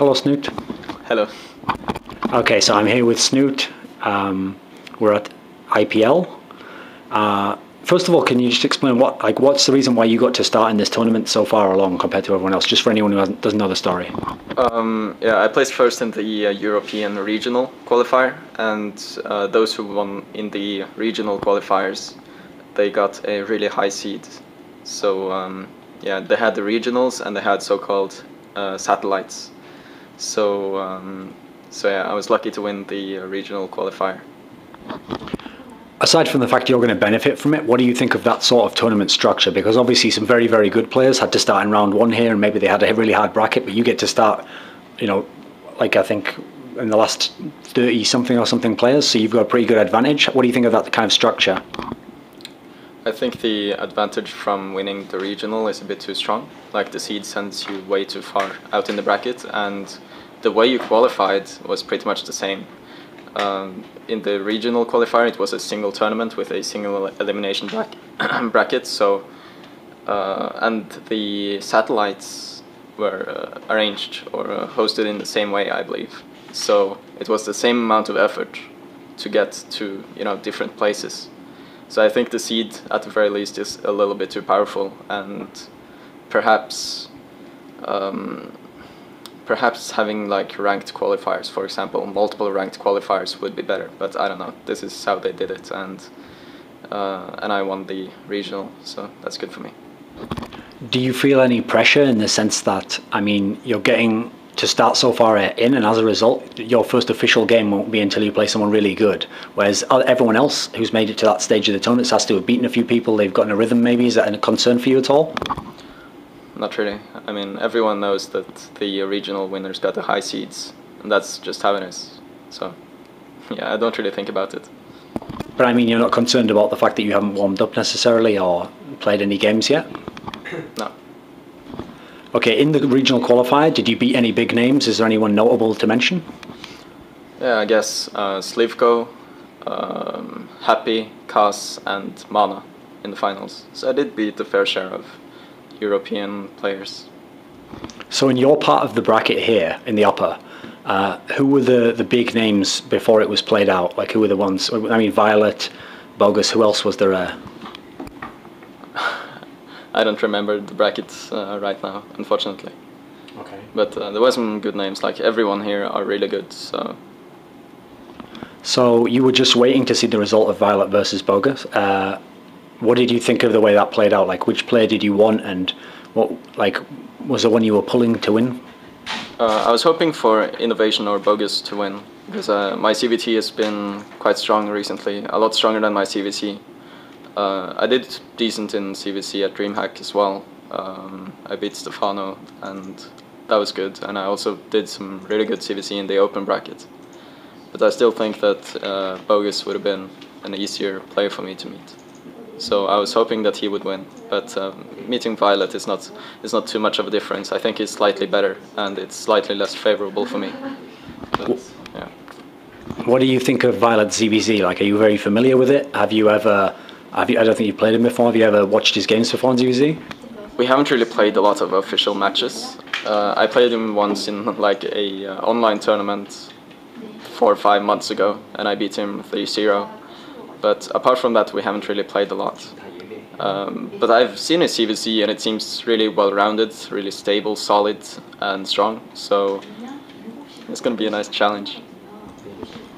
Hello, Snute. Hello. Okay, so I'm here with Snute. We're at IPL. First of all, can you just explain what's the reason why you got to start in this tournament so far along compared to everyone else? Just for anyone who doesn't know the story. Yeah, I placed first in the European regional qualifier, and those who won in the regional qualifiers, they got a really high seed. So yeah, they had the regionals and they had so-called satellites. So yeah, I was lucky to win the regional qualifier. Aside from the fact you're going to benefit from it, what do you think of that sort of tournament structure? Because obviously some very, very good players had to start in round one here, and maybe they had a really hard bracket, but you get to start, you know, like I think in the last 30-something or something players, so you've got a pretty good advantage. What do you think of that kind of structure? I think the advantage from winning the regional is a bit too strong. Like, the seed sends you way too far out in the bracket, and the way you qualified was pretty much the same. In the regional qualifier, it was a single tournament with a single elimination bracket. So, and the satellites were arranged or hosted in the same way, I believe. So it was the same amount of effort to get to, you know, different places. So I think the seed, at the very least, is a little bit too powerful, and perhaps perhaps having like ranked qualifiers, for example, multiple ranked qualifiers would be better. But I don't know. This is how they did it, and I won the regional, so that's good for me. Do you feel any pressure in the sense that, I mean, you're getting to start so far in, and as a result, your first official game won't be until you play someone really good, whereas everyone else who's made it to that stage of the tournament has to have beaten a few people, they've gotten a rhythm maybe? Is that a concern for you at all? Not really. I mean, everyone knows that the regional winners got the high seeds, and that's just how it is. So, yeah, I don't really think about it. But I mean, you're not concerned about the fact that you haven't warmed up necessarily or played any games yet? No. Okay, in the regional qualifier, did you beat any big names? Is there anyone notable to mention? Yeah, I guess Slivko, Happy, Kaz, and Mana in the finals. So I did beat a fair share of European players. So in your part of the bracket here, in the upper, who were the big names before it was played out? Like, who were the ones? I mean, Violet, Bogus, who else was there? I don't remember the brackets right now, unfortunately. Okay. But there were some good names. Like, everyone here are really good. So you were just waiting to see the result of Violet versus Bogus. What did you think of the way that played out? Like, which player did you want, and what, like, was the one you were pulling to win? I was hoping for Innovation or Bogus to win, because my CVT has been quite strong recently, a lot stronger than my CVC. I did decent in CVC at Dreamhack as well. I beat Stefano, and that was good. And I also did some really good CVC in the open bracket. But I still think that Bogus would have been an easier player for me to meet. So I was hoping that he would win. But meeting Violet is not too much of a difference. I think he's slightly better, and it's slightly less favorable for me. But, yeah. What do you think of Violet ZBZ? Like, are you very familiar with it? Have you ever? I don't think you've played him before. Have you ever watched his games before on ZBZ? We haven't really played a lot of official matches. I played him once in like a online tournament 4 or 5 months ago, and I beat him 3-0. But apart from that, we haven't really played a lot. But I've seen his CVC, and it seems really well-rounded, really stable, solid, and strong. So it's going to be a nice challenge.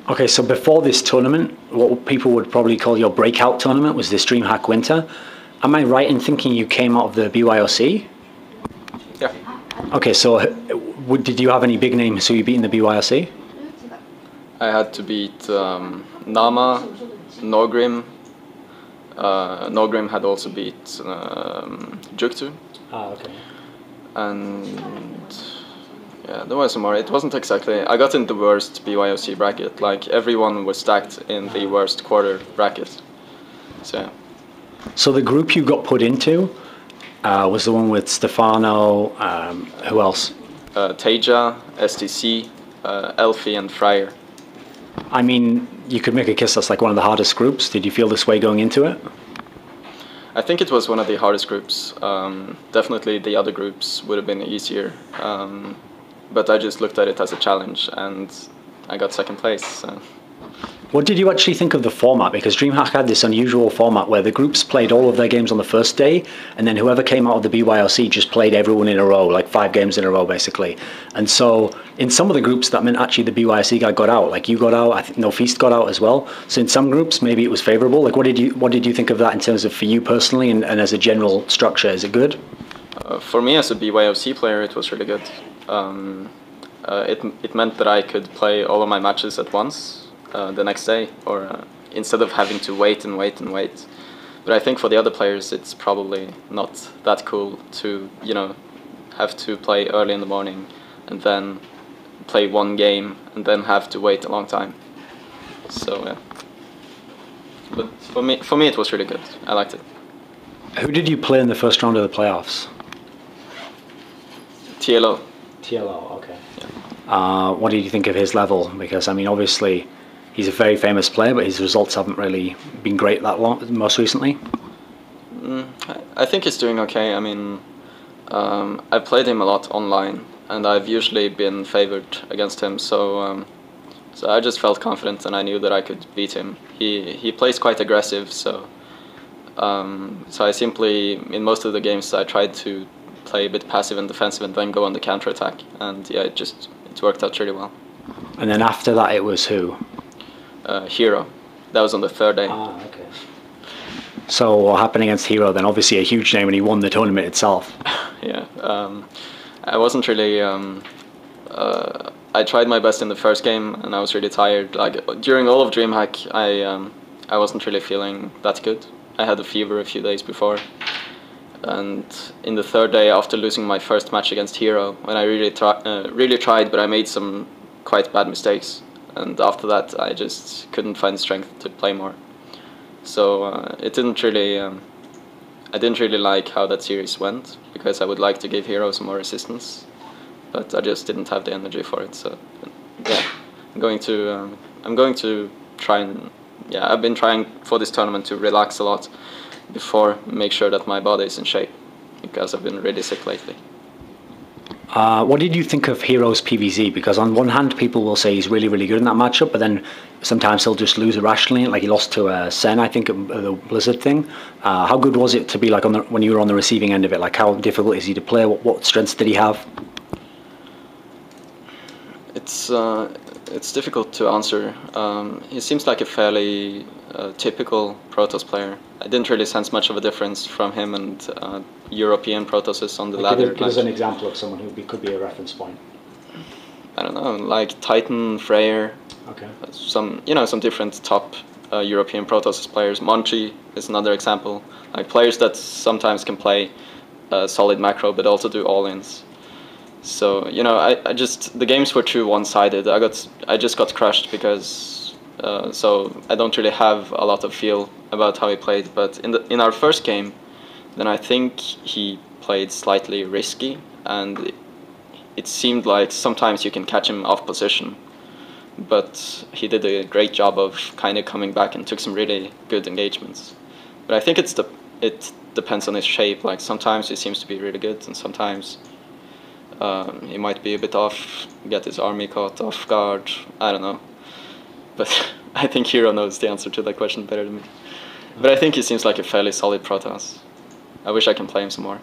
Okay, so before this tournament, what people would probably call your breakout tournament was this Dreamhack Winter. Am I right in thinking you came out of the BYOC? Yeah. Okay, so did you have any big names who you beat in the BYOC? I had to beat Nama, Norgrim. Norgrim had also beat Juktu. Ah, okay. And yeah, there was some more. It wasn't exactly... I got in the worst BYOC bracket. Like, everyone was stacked in the worst quarter bracket. So yeah. So the group you got put into was the one with Stefano, who else? Teja, STC, Elfie, and Fryer. I mean, you could make a case that's like one of the hardest groups. Did you feel this way going into it? I think it was one of the hardest groups. Definitely the other groups would have been easier. but I just looked at it as a challenge, and I got second place. So. What did you actually think of the format? Because DreamHack had this unusual format where the groups played all of their games on the first day, and then whoever came out of the BYOC just played everyone in a row, like 5 games in a row, basically. And so in some of the groups, that meant actually the BYOC guy got out. Like you got out, I think No Feast got out as well. So in some groups, maybe it was favourable. Like what did you think of that in terms of for you personally and as a general structure? Is it good? For me as a BYOC player, it was really good. It meant that I could play all of my matches at once. The next day, or instead of having to wait and wait and wait. But I think for the other players, it's probably not that cool to, have to play early in the morning and then play one game and then have to wait a long time. So yeah. But for me, it was really good. I liked it. Who did you play in the first round of the playoffs? TLO. TLO, okay. Yeah. What did you think of his level? Because I mean, obviously, he's a very famous player, but his results haven't really been great that long, most recently. I think he's doing okay. I mean, I've played him a lot online, and I've usually been favored against him. So I just felt confident, and I knew that I could beat him. He plays quite aggressive, so I simply, in most of the games, I tried to play a bit passive and defensive, and then go on the counter attack. And yeah, it worked out really well. And then after that, it was who? Hero. That was on the third day. Ah, okay. So what happened against Hero then? Obviously a huge name, and he won the tournament itself. Yeah. I wasn't really... I tried my best in the first game, and I was really tired. Like during all of DreamHack, I wasn't really feeling that good. I had a fever a few days before. And in the third day, after losing my first match against Hero, when I really tried, but I made some quite bad mistakes. And after that, I just couldn't find strength to play more. So it didn't really. I didn't really like how that series went, because I would like to give Hero some more assistance, but I just didn't have the energy for it. So yeah, I'm going to try and I've been trying for this tournament to relax a lot before, make sure that my body is in shape, because I've been really sick lately. What did you think of Hero's PVZ? Because on one hand, people will say he's really, really good in that matchup, but then sometimes he'll just lose irrationally. Like he lost to Sen, I think, at the Blizzard thing. How good was it to be like when you were on the receiving end of it? Like how difficult is he to play? What strengths did he have? It's difficult to answer. He seems like a fairly typical Protoss player. I didn't really sense much of a difference from him and European Protosses on the ladder. Give us an example of someone who could be a reference point. I don't know, like Titan, Freyr. Okay. Some different top European Protosses players. Monchi is another example. Like players that sometimes can play solid macro, but also do all-ins. So the games were too one-sided. I just got crushed because so I don't really have a lot of feel about how he played. But in our first game, then I think he played slightly risky, and it seemed like sometimes you can catch him off position. But he did a great job of kind of coming back and took some really good engagements. But I think it depends on his shape. Like sometimes he seems to be really good, and sometimes he might be a bit off, get his army caught off guard. I don't know. But I think Hero knows the answer to that question better than me. But I think he seems like a fairly solid Protoss. I wish I can play him some more.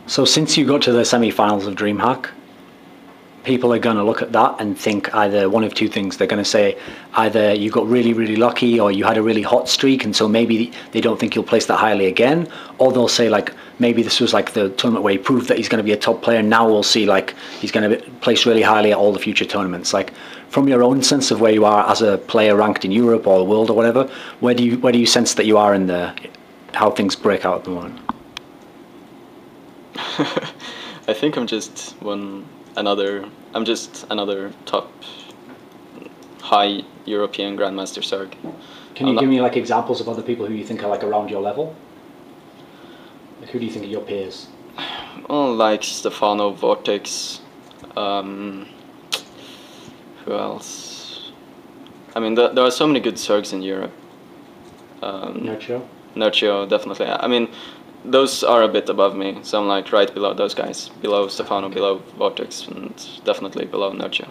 So since you got to the semi-finals of DreamHack, people are going to look at that and think either one of two things. They're going to say either you got really, really lucky, or you had a really hot streak, and so maybe they don't think you'll place that highly again. Or they'll say like, maybe this was like the tournament where he proved that he's going to be a top player. Now we'll see like he's going to be placed really highly at all the future tournaments. Like from your own sense of where you are as a player ranked in Europe or the world or whatever, where do you sense that you are in how things break out at the moment? I think I'm just another top high European Grandmaster Zerg. Can you give me like examples of other people who you think are like around your level? Like who do you think are your peers? Well, like Stefano, Vortex. Who else? I mean, there are so many good Zergs in Europe. Nerchio? Nerchio, definitely. I mean, those are a bit above me, so I'm like right below those guys, below Stefano, below Vortex, and definitely below Nurture.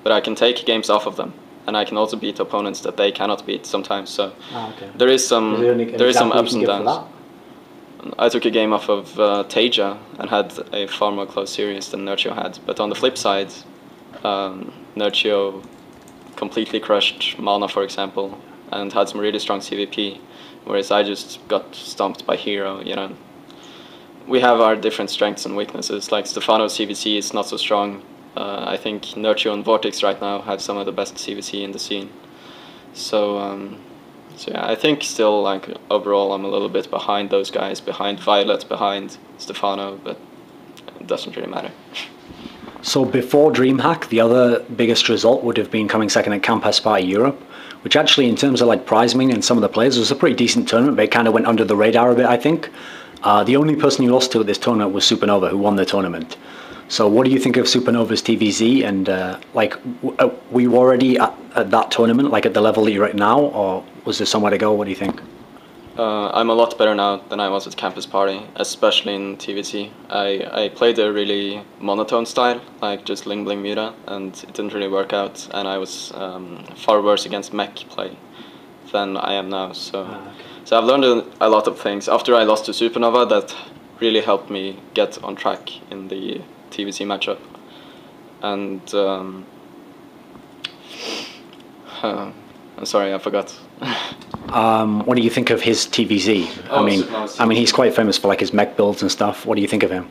But I can take games off of them, and I can also beat opponents that they cannot beat sometimes. So there is some ups and downs. I took a game off of Teja and had a far more close series than Nurture had. But on the flip side, Nurture completely crushed Mana, for example, and had some really strong CVP, whereas I just got stomped by Hero, you know. We have our different strengths and weaknesses. Like Stefano's CVC is not so strong. I think Nurture and Vortex right now have some of the best CVC in the scene. So yeah, I think still, like, overall I'm a little bit behind those guys, behind Violet, behind Stefano, but it doesn't really matter. So before Dreamhack, the other biggest result would have been coming second at Campus Party Europe, which actually, in terms of like prize money and some of the players, was a pretty decent tournament, but it kind of went under the radar a bit, I think. The only person you lost to at this tournament was Supernova, who won the tournament. So what do you think of Supernova's TVZ, and were you already at that tournament, like at the level that you're at now, or was there somewhere to go? What do you think? I'm a lot better now than I was at Campus Party, especially in TVC. I played a really monotone style, like just Ling Bling Mira, and it didn't really work out, and I was far worse against mech play than I am now. So I've learned a lot of things. After I lost to Supernova, that really helped me get on track in the TVC matchup. And I'm sorry, I forgot. What do you think of his TVZ? I mean, he's quite famous for like his mech builds and stuff. What do you think of him?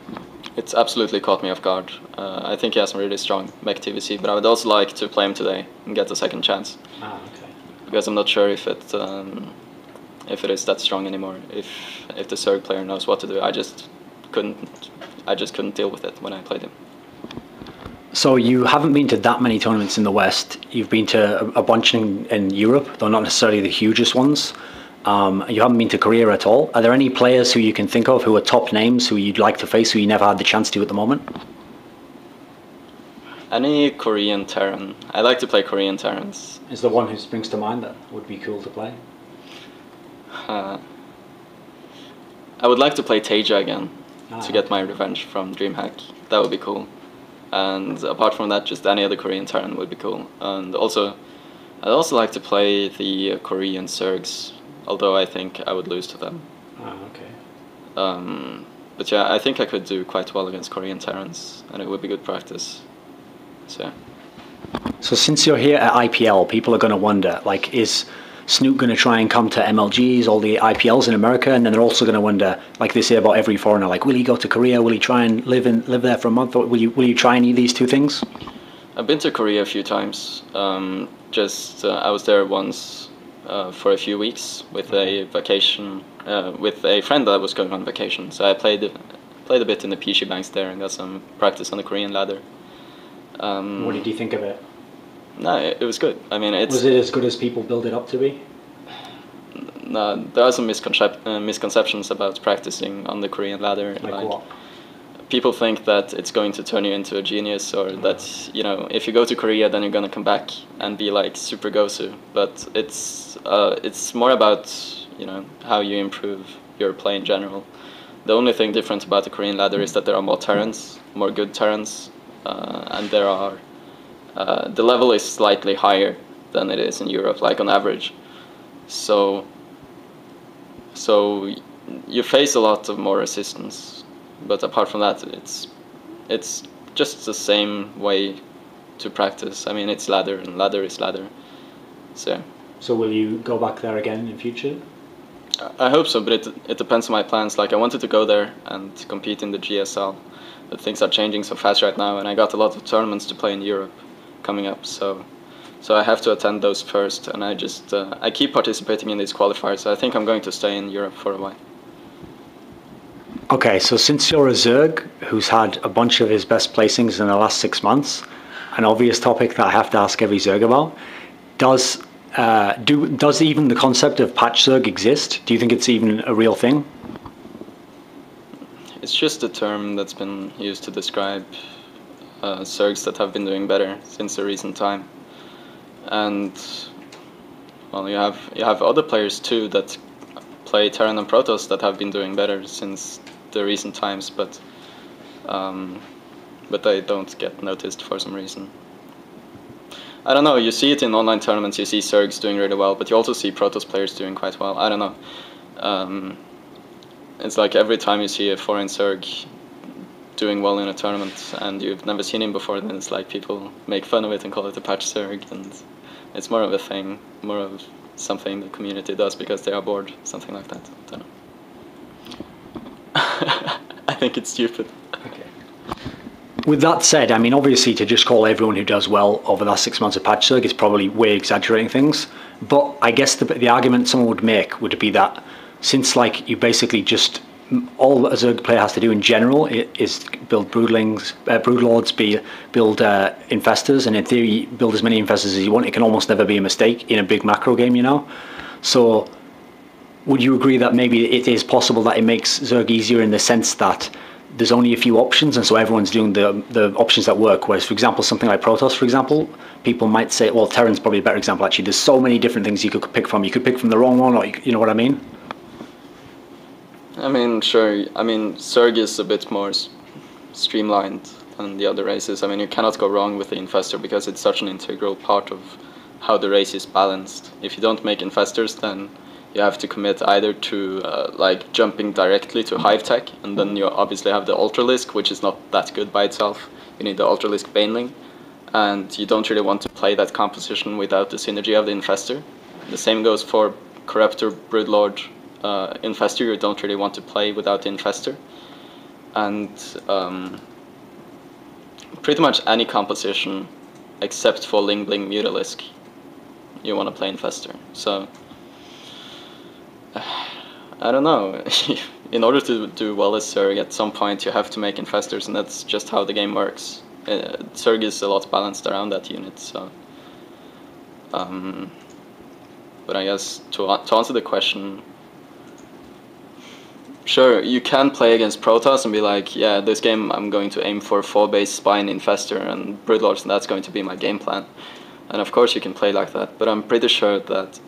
It's absolutely caught me off guard. I think he has some really strong mech TVC, but I would also like to play him today and get a second chance. Okay. Because I'm not sure if it is that strong anymore. If the Zerg player knows what to do, I just couldn't deal with it when I played him. So you haven't been to that many tournaments in the West. You've been to a bunch in Europe, though not necessarily the hugest ones. You haven't been to Korea at all. Are there any players who you can think of who are top names who you'd like to face who you never had the chance to at the moment? Any Korean Terran. I like to play Korean Terrans. Is there one who springs to mind that would be cool to play? I would like to play Teja again to get my revenge from Dreamhack. That would be cool. And apart from that, just any other Korean Terran would be cool. And also, I'd also like to play the Korean Zergs, although I think I would lose to them. Okay. But yeah, I think I could do quite well against Korean Terrans, and it would be good practice. So since you're here at IPL, people are going to wonder, like, is Snute going to try and come to MLGs, all the IPLs in America, and then they're also going to wonder, like they say about every foreigner, like, will he go to Korea? Will he try and live there for a month? Or will you try any of these two things? I've been to Korea a few times. I was there once for a few weeks with a vacation with a friend that was going on vacation. So I played a bit in the PC banks there and got some practice on the Korean ladder. What did you think of it? No, it was good. I mean, was it as good as people build it up to be? No, there are some misconceptions about practicing on the Korean ladder. Like what? People think that it's going to turn you into a genius, or that, you know, if you go to Korea, then you're going to come back and be like super Gosu. But it's more about, you know, how you improve your play in general. The only thing different about the Korean ladder is that there are more Terrans, more good Terrans, and there are the level is slightly higher than it is in Europe, like on average. So you face a lot of more resistance, but apart from that, it's just the same way to practice. I mean, it's ladder, and ladder is ladder. So will you go back there again in future? I hope so, but it depends on my plans. Like, I wanted to go there and compete in the GSL, but things are changing so fast right now, and I got a lot of tournaments to play in Europe coming up, so I have to attend those first, and I keep participating in these qualifiers, so I think I'm going to stay in Europe for a while. Okay, so since you're a Zerg who's had a bunch of his best placings in the last 6 months, an obvious topic that I have to ask every Zerg about, does even the concept of patch Zerg exist? Do you think it's even a real thing? It's just a term that's been used to describe Zergs that have been doing better since a recent time, and well, you have other players too that play Terran and Protoss that have been doing better since the recent times, but they don't get noticed for some reason. I don't know, you see it in online tournaments, you see Zergs doing really well, but you also see Protoss players doing quite well. I don't know. It's like every time you see a foreign Zerg doing well in a tournament and you've never seen him before, then it's like people make fun of it and call it a patch Zerg, and it's more of a thing, more of something the community does because they are bored, something like that. I don't know. I think it's stupid. Okay. With that said, I mean, obviously to just call everyone who does well over the last 6 months a patch Zerg is probably way exaggerating things, but I guess the argument someone would make would be that since like you basically just, all a Zerg player has to do in general is build broodlings, broodlords, build infestors, and in theory build as many infestors as you want. It can almost never be a mistake in a big macro game, you know. So would you agree that maybe it is possible that it makes Zerg easier in the sense that there's only a few options, and so everyone's doing the options that work? Whereas, for example, something like Protoss, for example, people might say, well, Terran's probably a better example actually. There's so many different things you could pick from. You could pick from the wrong one, or you know what I mean? I mean, sure. I mean, Zerg is a bit more streamlined than the other races. I mean, you cannot go wrong with the Infestor because it's such an integral part of how the race is balanced. If you don't make Infestors, then you have to commit either to like jumping directly to Hive Tech, and then you obviously have the Ultralisk, which is not that good by itself. You need the Ultralisk Baneling, and you don't really want to play that composition without the synergy of the Infestor. The same goes for Corruptor, Broodlord, Infestor. You don't really want to play without the Infestor. And pretty much any composition except for Ling Bling Mutalisk, you want to play Infestor. So I don't know. In order to do well as Zerg, at some point you have to make Infestors, and that's just how the game works. Zerg is a lot balanced around that unit, so. But I guess to answer the question, sure, you can play against Protoss and be like, yeah, this game I'm going to aim for 4-base Spine, Infestor, and Broodlords, and that's going to be my game plan. And of course you can play like that, but I'm pretty sure that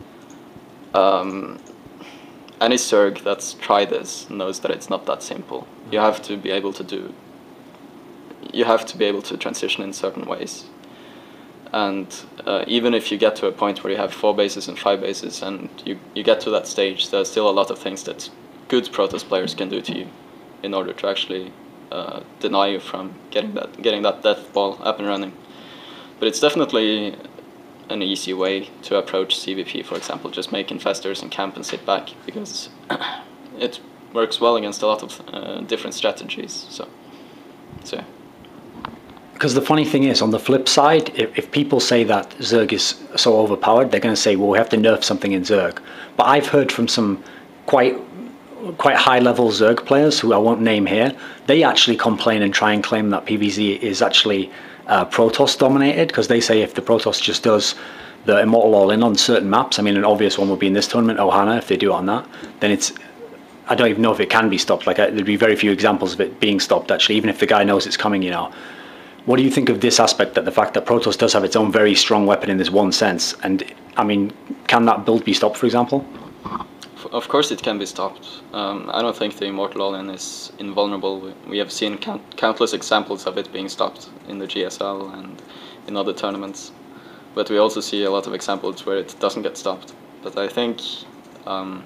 any Zerg that's tried this knows that it's not that simple. You have to be able to transition in certain ways. And even if you get to a point where you have 4 bases and 5 bases and you get to that stage, there's still a lot of things that good Protoss players can do to you in order to actually deny you from getting that death ball up and running. But it's definitely an easy way to approach CVP, for example, just make Infestors and camp and sit back, because it works well against a lot of different strategies. So yeah. Because the funny thing is, on the flip side, if people say that Zerg is so overpowered, they're going to say, well, we have to nerf something in Zerg. But I've heard from some quite high-level Zerg players, who I won't name here, they actually complain and try and claim that PvZ is actually Protoss dominated, because they say if the Protoss just does the Immortal All-In on certain maps, I mean, an obvious one would be in this tournament, Ohana, if they do it on that, then it's, I don't even know if it can be stopped. Like, there'd be very few examples of it being stopped, actually, even if the guy knows it's coming, you know. What do you think of this aspect, that the fact that Protoss does have its own very strong weapon in this one sense? And, I mean, can that build be stopped, for example? Of course it can be stopped. I don't think the Immortal All-In is invulnerable. We have seen countless examples of it being stopped in the GSL and in other tournaments. But we also see a lot of examples where it doesn't get stopped. But I think, I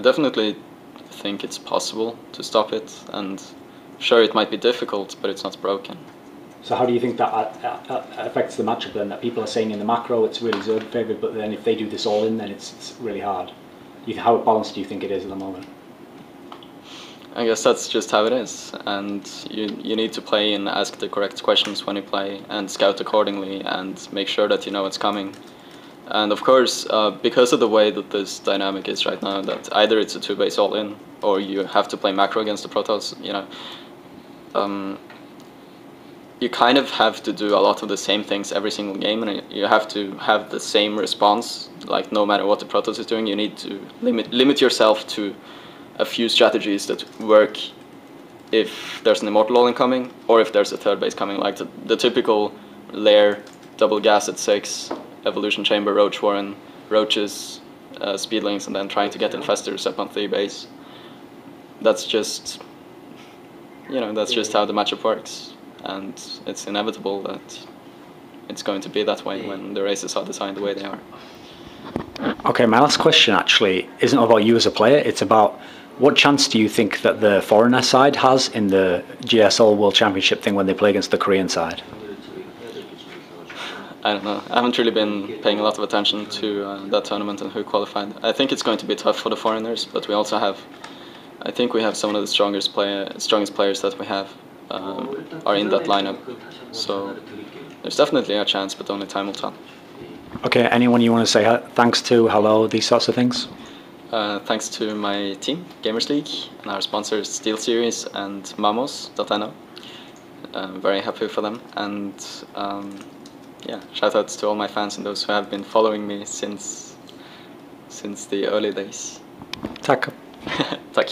definitely think it's possible to stop it, and sure, it might be difficult, but it's not broken. So how do you think that affects the matchup then? That people are saying in the macro it's really Zerg favoured, but then if they do this all in, then it's really hard. How balanced do you think it is at the moment? I guess that's just how it is, and you need to play and ask the correct questions when you play, and scout accordingly, and make sure that you know what's coming. And of course, because of the way that this dynamic is right now, that either it's a 2-base all-in, or you have to play macro against the Protoss, you know, you kind of have to do a lot of the same things every single game, and you have to have the same response. Like, no matter what the Protoss is doing, you need to limit yourself to a few strategies that work if there's an Immortal All-In coming, or if there's a 3rd base coming, like the typical lair, double gas at 6, Evolution Chamber, Roach Warren, Roaches, speedlings and then trying to get infestors up on 3 base. That's just, that's just how the matchup works, and it's inevitable that it's going to be that way when the races are designed the way they are. Okay, my last question actually isn't about you as a player, it's about what chance do you think that the foreigner side has in the GSL World Championship thing when they play against the Korean side? I don't know. I haven't really been paying a lot of attention to that tournament and who qualified. I think it's going to be tough for the foreigners, but we also have, I think we have some of the strongest players that we have are in that lineup. So there's definitely a chance, but only time will tell. Okay, anyone you want to say thanks to, hello, these sorts of things? Thanks to my team, Gamers League, and our sponsors, SteelSeries and Mamos.no. I'm very happy for them, and yeah, shout outs to all my fans and those who have been following me since the early days. Tack. Tack.